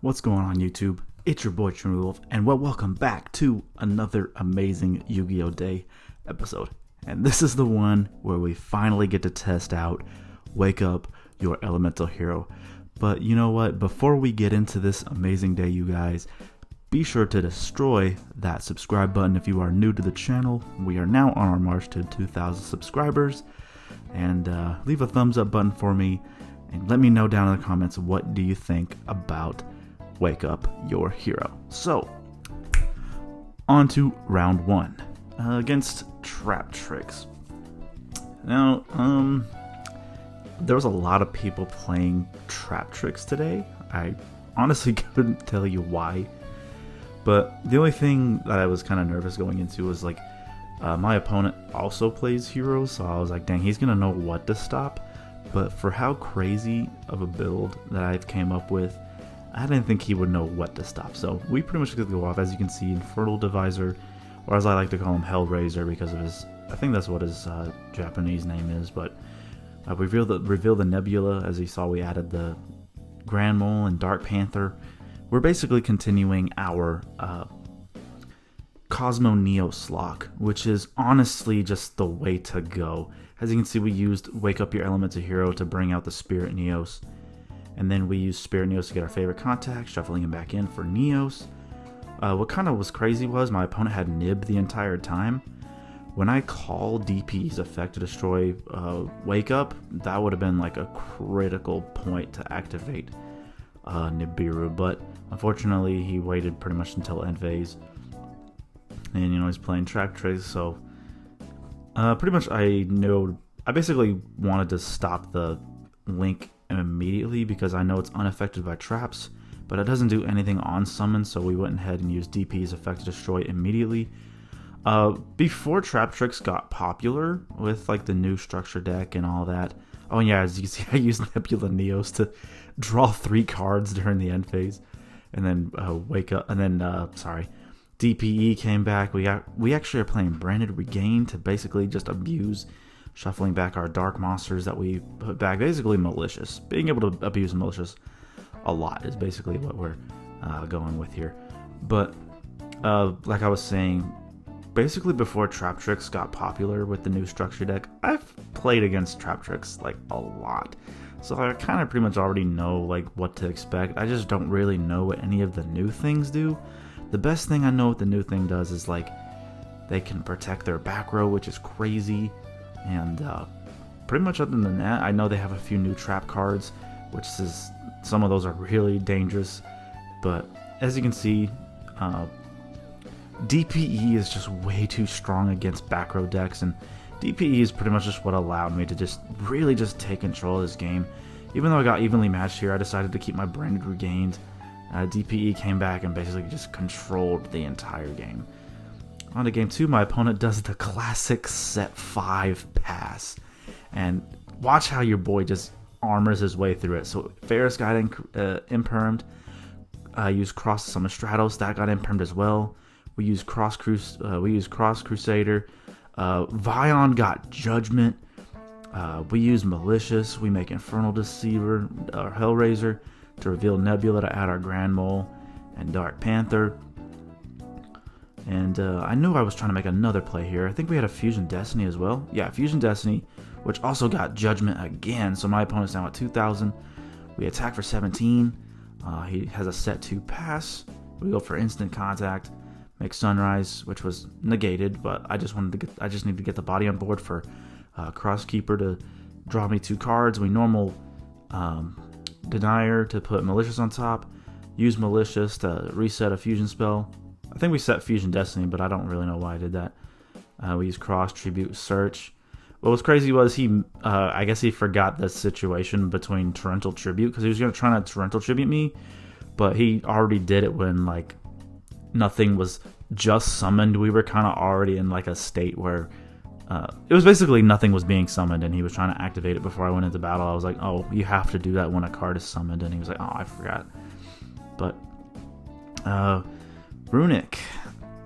What's going on YouTube? It's your boy Trinity Wolf, and welcome back to another amazing Yu-Gi-Oh! Day episode. And this is the one where we finally get to test out Wake Up Your Elemental Hero. But you know what? Before we get into this amazing day, you guys, be sure to destroy that subscribe button if you are new to the channel. We are now on our march to 2,000 subscribers. And leave a thumbs up button for me, and let me know down in the comments what do you think about Wake Up Your Hero. So, on to round one against Trap Tricks. Now, there was a lot of people playing Trap Tricks today. I honestly couldn't tell you why, but the only thing that I was kind of nervous going into was like my opponent also plays heroes, so I was like, dang, he's gonna know what to stop. But for how crazy of a build that I've came up with, I didn't think he would know what to stop. So we pretty much could go off, as you can see, Infernal Divisor, or as I like to call him, Hellraiser, because of his, I think that's what his Japanese name is. But reveal the Nebula. As you saw, we added the Grand Mole and Dark Panther. We're basically continuing our Cosmo Neos lock, which is honestly just the way to go. As you can see, we used Wake Up Your Elemental Hero to bring out the Spirit Neos. And then we used Spirit Neos to get our favorite contact, shuffling him back in for Neos. What kind of was crazy was my opponent had Nib the entire time. When I call DP's effect to destroy Wake Up, that would have been like a critical point to activate Nibiru. But unfortunately, he waited pretty much until end phase. And you know, he's playing Trap Tricks, so pretty much I basically wanted to stop the Link immediately because I know it's unaffected by traps, but it doesn't do anything on summon, so we went ahead and used DP's effect to destroy it immediately. Before Trap Tricks got popular with like the new structure deck and all that. Oh yeah, as you can see, I used Nebula Neos to draw 3 cards during the end phase, and then Wake Up, and then DPE came back. We actually are playing Branded Regain to basically just abuse shuffling back our dark monsters that we put back. Basically malicious. Being able to abuse malicious a lot is basically what we're going with here. But like I was saying, basically before Trap Tricks got popular with the new structure deck, I've played against Trap Tricks like a lot. So I kind of pretty much already know like what to expect. I just don't really know what any of the new things do. The best thing I know what the new thing does is like they can protect their back row, which is crazy. And pretty much other than that, I know they have a few new trap cards, which is, some of those are really dangerous. But as you can see, DPE is just way too strong against back row decks, and DPE is pretty much just what allowed me to just really just take control of this game. Even though I got evenly matched here, I decided to keep my Branded Regained. DPE came back and basically just controlled the entire game. On to game 2, my opponent does the classic set 5 pass. And watch how your boy just armors his way through it. So Ferris got impermed. Used Cross to summon Stratos. That got impermed as well. We used Cross Crusader. Vion got Judgment. We used Malicious. We make Infernal Deceiver or Hellraiser to reveal Nebula to add our Grand Mole and Dark Panther. And I knew I was trying to make another play here. I think we had a Fusion Destiny as well. Yeah, Fusion Destiny, which also got Judgment again. So my opponent's now at 2,000. We attack for 17. He has a set 2 pass. We go for instant contact. Make Sunrise, which was negated, but I just need to get the body on board for Crosskeeper to draw me 2 cards. We normal Denier to put Malicious on top. Use Malicious to reset a fusion spell. I think we set Fusion Destiny, but I don't really know why I did that. We used Cross, Tribute, Search. What was crazy was I guess he forgot the situation between Torrential Tribute, because he was going to try to Torrential Tribute me, but he already did it when like nothing was just summoned. We were kind of already in like a state where it was basically nothing was being summoned, and he was trying to activate it before I went into battle. I was like, oh, you have to do that when a card is summoned, and he was like, oh, I forgot. But Runic,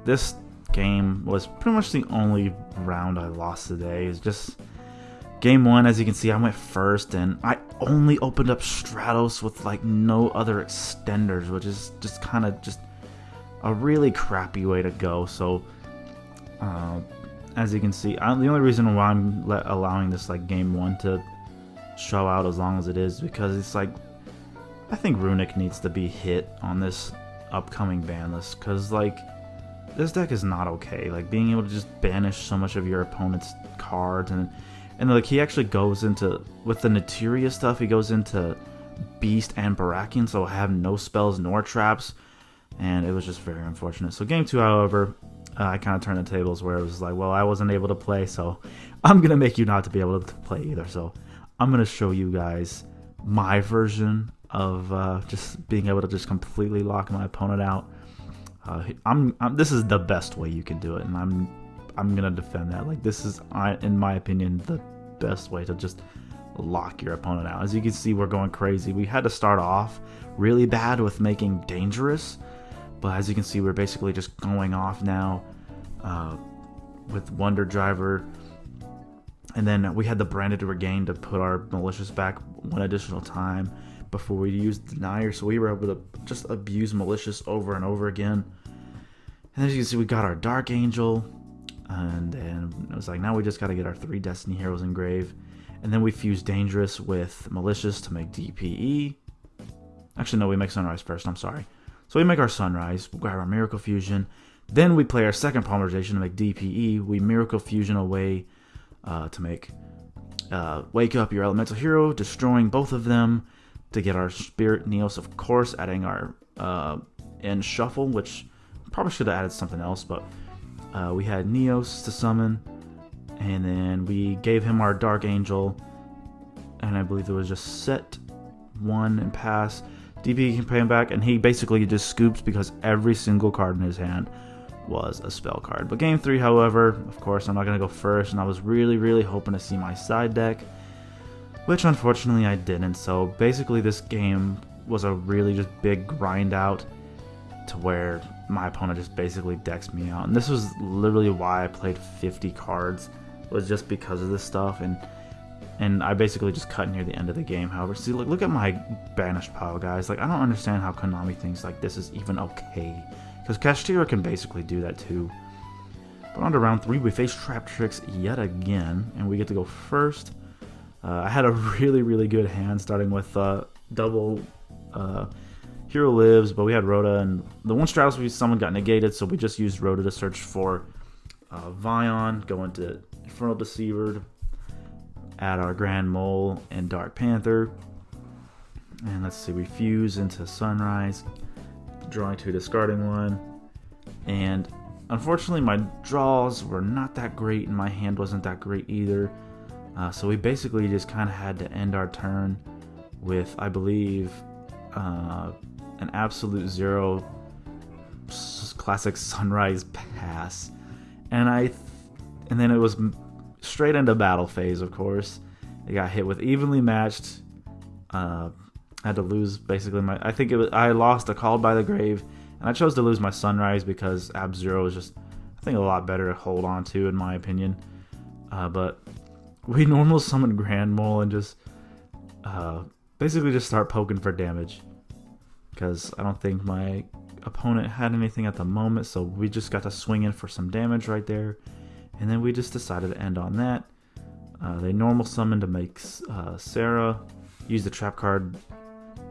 this game was pretty much the only round I lost today. It's just Game 1, as you can see, I went first, and I only opened up Stratos with like no other extenders, which is just kind of just a really crappy way to go. So as you can see, the only reason why I'm allowing this like Game 1 to show out as long as it is because it's like I think Runic needs to be hit on this upcoming ban list, because like this deck is not okay. Like being able to just banish so much of your opponent's cards, and like he actually goes into, with the Naturia stuff, he goes into Beast and Barakian, so I have no spells nor traps, and it was just very unfortunate. So game 2, however, I kind of turned the tables where it was like, well, I wasn't able to play, so I'm gonna make you not to be able to play either. So I'm gonna show you guys my version of just being able to just completely lock my opponent out. This is the best way you can do it, and I'm gonna defend that. Like this is, in my opinion, the best way to just lock your opponent out. As you can see, we're going crazy. We had to start off really bad with making dangerous, but as you can see, we're basically just going off now with Wonder Driver, and then we had the Branded Regain to put our Malicious back one additional time before we used Denier, so we were able to just abuse Malicious over and over again. And as you can see, we got our Dark Angel, and then it was like, now we just got to get our 3 Destiny Heroes engraved, and then we fused Dangerous with Malicious to make DPE. Actually, no, we make Sunrise first, I'm sorry. So we make our Sunrise, we grab our Miracle Fusion, then we play our second Polymerization to make DPE. We Miracle Fusion away to make Wake Up Your Elemental Hero, destroying both of them to get our Spirit Neos, of course, adding our End Shuffle, which probably should have added something else, but we had Neos to summon, and then we gave him our Dark Angel, and I believe it was just set 1 and pass. DP can pay him back, and he basically just scoops because every single card in his hand was a spell card. But game 3, however, of course, I'm not going to go first, and I was really hoping to see my side deck, which unfortunately I didn't. So basically this game was a really just big grind out to where my opponent just basically decks me out. And this was literally why I played 50 cards, was just because of this stuff. And I basically just cut near the end of the game. However, see, look at my banished pile, guys. Like, I don't understand how Konami thinks like this is even okay, because Kashtira can basically do that too. But on to round 3, we face Trap Tricks yet again, and we get to go first. I had a really good hand, starting with double Hero Lives, but we had Rhoda, and the one Stratos we summoned got negated, so we just used Rhoda to search for Vion, go into Infernal Deceiver to add our Grand Mole and Dark Panther. And let's see, we fuse into Sunrise, drawing 2, discarding 1. And unfortunately, my draws were not that great, and my hand wasn't that great either. So we basically just kind of had to end our turn with, I believe, an Absolute Zero classic Sunrise pass, and then it was straight into battle phase. Of course, it got hit with evenly matched. Had to lose basically my. I think I lost a Called by the Grave, and I chose to lose my Sunrise because Ab Zero is just, I think, a lot better to hold on to, in my opinion. But we normal summon Grand Mole and just basically just start poking for damage, because I don't think my opponent had anything at the moment, so we just got to swing in for some damage right there, and then we just decided to end on that. They normal summoned to make Sarah, used the trap card,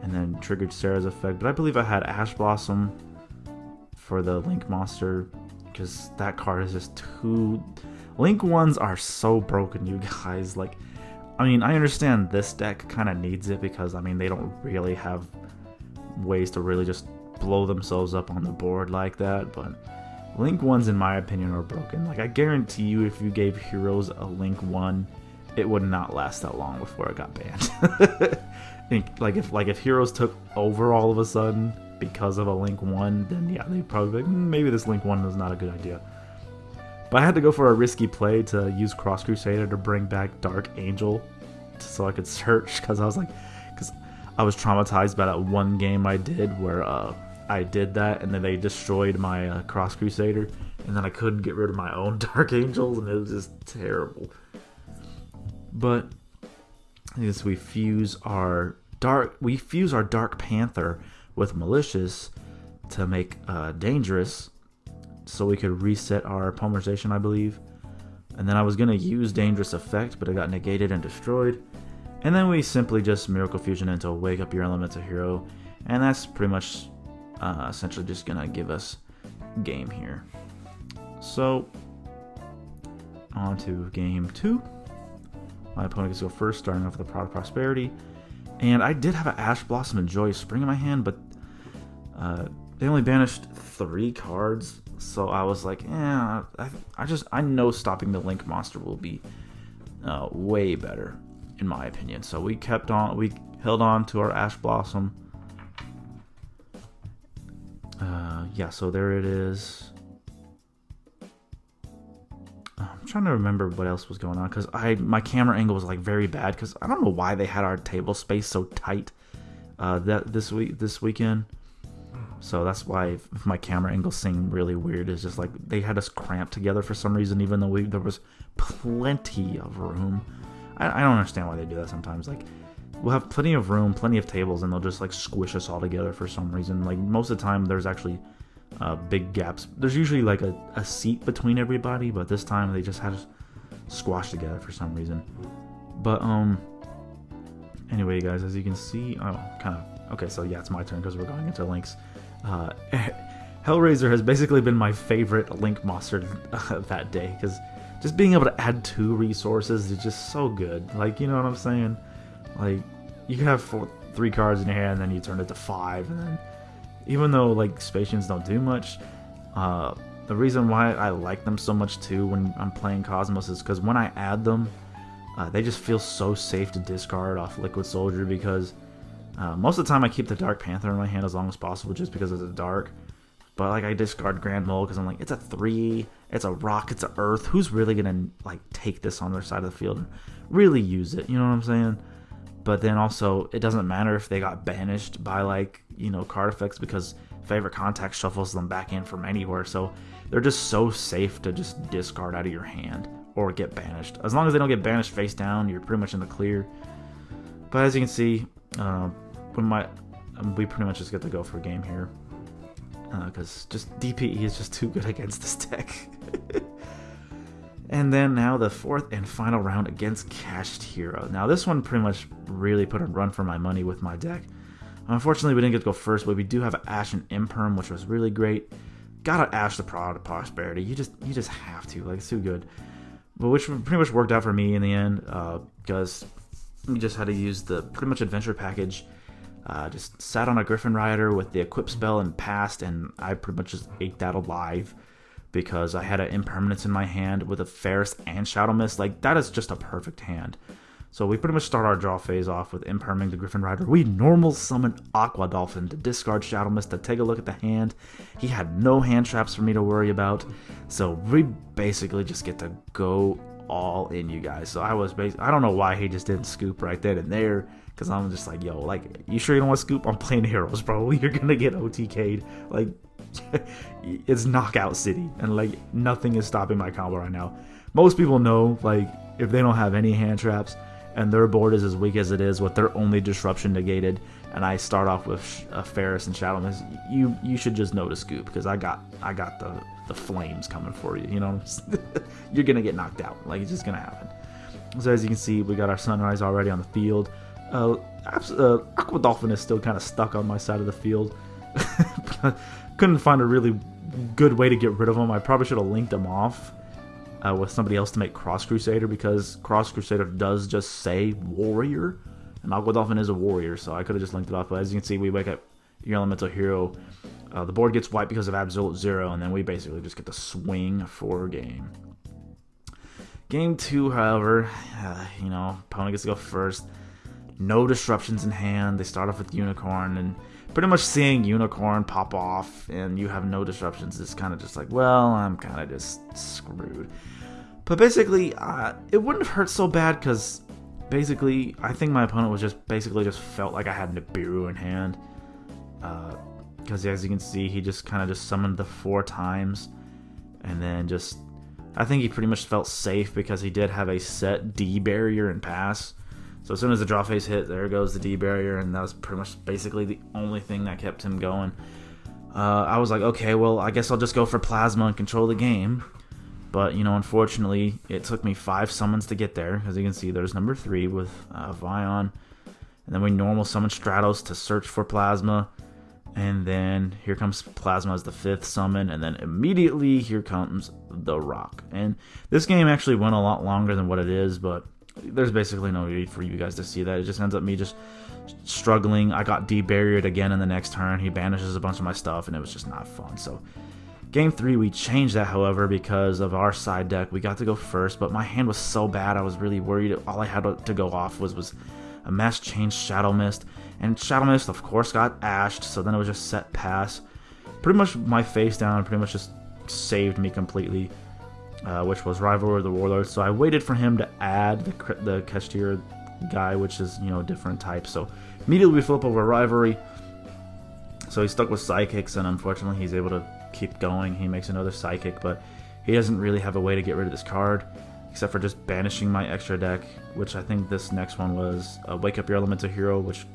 and then triggered Sarah's effect, but I believe I had Ash Blossom for the Link monster, because that card is just too... Link ones are so broken, you guys. Like, I mean, I understand this deck kind of needs it because, I mean, they don't really have ways to really just blow themselves up on the board like that, but Link ones, in my opinion, are broken. Like, I guarantee you, if you gave Heroes a Link 1, it would not last that long before it got banned. If Heroes took over all of a sudden because of a Link 1, then yeah, they'd probably be like, maybe this Link 1 is not a good idea. But I had to go for a risky play to use Cross Crusader to bring back Dark Angel so I could search, because I was traumatized by that one game I did where I did that, and then they destroyed my Cross Crusader, and then I couldn't get rid of my own Dark Angels, and it was just terrible. But I guess we fuse our Dark Panther with Malicious to make Dangerous, so we could reset our polymerization, I believe. And then I was gonna use Dangerous Effect, but it got negated and destroyed. And then we simply just Miracle Fusion into Wake Up Your Elemental Hero, and that's pretty much essentially just gonna give us game here. So on to game 2. My opponent gets to go first, starting off with the Prod of Prosperity. And I did have an Ash Blossom and Joyous Spring in my hand, but they only banished 3 cards, so I was like, I know stopping the Link monster will be way better, in my opinion. So we held on to our Ash Blossom. Yeah, so there it is. I'm trying to remember what else was going on, because my camera angle was like very bad, because I don't know why they had our table space so tight this weekend. So that's why if my camera angle seemed really weird. It's just like they had us cramped together for some reason, even though there was plenty of room. I don't understand why they do that sometimes. Like, we'll have plenty of room, plenty of tables, and they'll just like squish us all together for some reason. Like, most of the time there's actually big gaps. There's usually like a seat between everybody, but this time they just had us squashed together for some reason. But anyway, guys, as you can see, okay, so yeah, it's my turn because we're going into links. Hellraiser has basically been my favorite Link monster that day, because just being able to add 2 resources is just so good. Like, you know what I'm saying? Like, you can have 3 cards in your hand, and then you turn it to 5, and then even though like Spatians don't do much, the reason why I like them so much too when I'm playing Cosmos is because when I add them, they just feel so safe to discard off Liquid Soldier, because most of the time I keep the Dark Panther in my hand as long as possible just because it's a dark. But like, I discard Grand Mole because I'm like, it's a 3, it's a rock, it's a earth. Who's really gonna like take this on their side of the field and really use it? You know what I'm saying? But then also, it doesn't matter if they got banished by like, card effects, because Favorite Contact shuffles them back in from anywhere. So they're just so safe to just discard out of your hand or get banished. As long as they don't get banished face down, you're pretty much in the clear. But as you can see, we pretty much just get to go for a game here, because just DPE is just too good against this deck. And then now the 4th and final round against Cached Hero. Now this one pretty much really put a run for my money with my deck. Unfortunately, we didn't get to go first, but we do have Ash and Imperm, which was really great. Gotta Ash the Prod of Prosperity. You just have to. Like, it's too good. But which pretty much worked out for me in the end, because we just had to use the pretty much adventure package. Just sat on a Griffin Rider with the equip spell and passed, and I pretty much just ate that alive, because I had an Impermanence in my hand with a Ferris and Shadow Mist. Like, that is just a perfect hand. So we pretty much start our draw phase off with Imperming the Griffin Rider. We normal summon Aqua Dolphin to discard Shadow Mist to take a look at the hand. He had no hand traps for me to worry about. So we basically just get to go all in, you guys. So I don't know why he just didn't scoop right then and there, because I'm just like, yo, like, you sure you don't want to scoop? I'm playing heroes, bro. You're going to get OTK'd. Like, it's Knockout City, and like, nothing is stopping my combo right now. Most people know, like, if they don't have any hand traps and their board is as weak as it is with their only disruption negated, and I start off with a Ferris and Shadow Mist, you should just know to scoop, because I got the flames coming for you. You know, you're gonna get knocked out. Like, it's just gonna happen. So as you can see, we got our Sunrise already on the field. Aqua Dolphin is still kind of stuck on my side of the field. Couldn't find a really good way to get rid of him. I probably should have linked him off with somebody else to make Cross Crusader, because Cross Crusader does just say warrior, and Aqua Dolphin is a warrior, so I could have just linked it off. But as you can see, we wake up your Elemental Hero. The board gets wiped because of Absolute Zero, and then we basically just get to swing for game. Game 2, however, opponent gets to go first. No disruptions in hand. They start off with Unicorn, and pretty much seeing Unicorn pop off and you have no disruptions is kind of just like, well, I'm kind of just screwed. But basically, it wouldn't have hurt so bad, because basically, I think my opponent was just felt like I had Nibiru in hand. Because as you can see, he just kind of summoned the 4 times, and then just I think he pretty much felt safe because he did have a set D barrier and pass. So as soon as the draw phase hit, there goes the D barrier, and that was pretty much basically the only thing that kept him going. I was like, okay, well, I guess I'll just go for Plasma and control the game. But, you know, unfortunately, it took me 5 summons to get there. As you can see, there's number 3 with Vion. And then we normal summon Stratos to search for Plasma. And then here comes Plasma as the 5th summon. And then immediately here comes the Rock. And this game actually went a lot longer than what it is, but there's basically no need for you guys to see that. It just ends up me just struggling. I got debarriered again in the next turn. He banishes a bunch of my stuff, and it was just not fun. So game 3, we changed that, however, because of our side deck. We got to go first, but my hand was so bad, I was really worried. All I had to go off was a Mass Change Shadow Mist. And Shadow Mist, of course, got ashed, so then it was just set pass. Pretty much my face down pretty much just saved me completely, which was Rivalry of the Warlord. So I waited for him to add the Kestir guy, which is, you know, a different type. So immediately we flip over Rivalry. So he's stuck with Psychics, and unfortunately he's able to keep going. He makes another Psychic, but he doesn't really have a way to get rid of this card except for just banishing my extra deck, which I think this next one was Wake Up Your Elemental Hero, which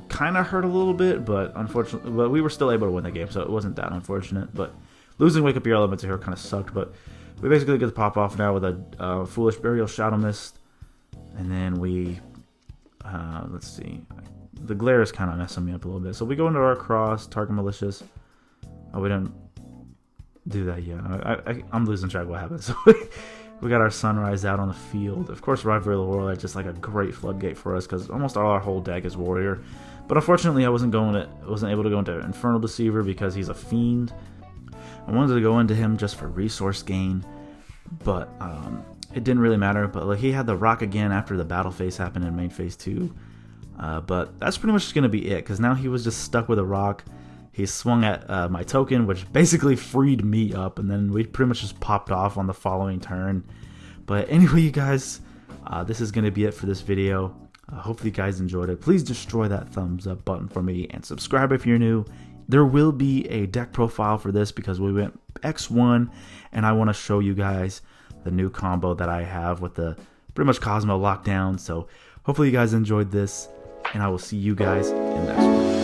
kind of hurt a little bit, but unfortunately, but we were still able to win the game, so it wasn't that unfortunate. But losing Wake Up Your Elemental Hero kind of sucked, but we basically get to pop off now with a Foolish Burial, Shadow Mist, and then we, let's see, the glare is kind of messing me up a little bit. So we go into our cross, target malicious. Oh, we didn't do that yet. I'm losing track of what happened. So we got our Sunrise out on the field. Of course, Rivalry of the Warlord is just like a great floodgate for us because almost all our whole deck is Warrior. But unfortunately, I wasn't able to go into Infernal Deceiver because he's a fiend. I wanted to go into him just for resource gain, but it didn't really matter. But like, he had the Rock again after the battle phase happened in main phase 2. But that's pretty much just gonna be it, because now he was just stuck with a Rock. He swung at my token, which basically freed me up, and then we pretty much just popped off on the following turn. But anyway, you guys, this is going to be it for this video. Hopefully you guys enjoyed it. Please destroy that thumbs up button for me, and subscribe if you're new. There will be a deck profile for this because we went X1, and I want to show you guys the new combo that I have with the pretty much Cosmo Lockdown. So hopefully you guys enjoyed this, and I will see you guys in the next one.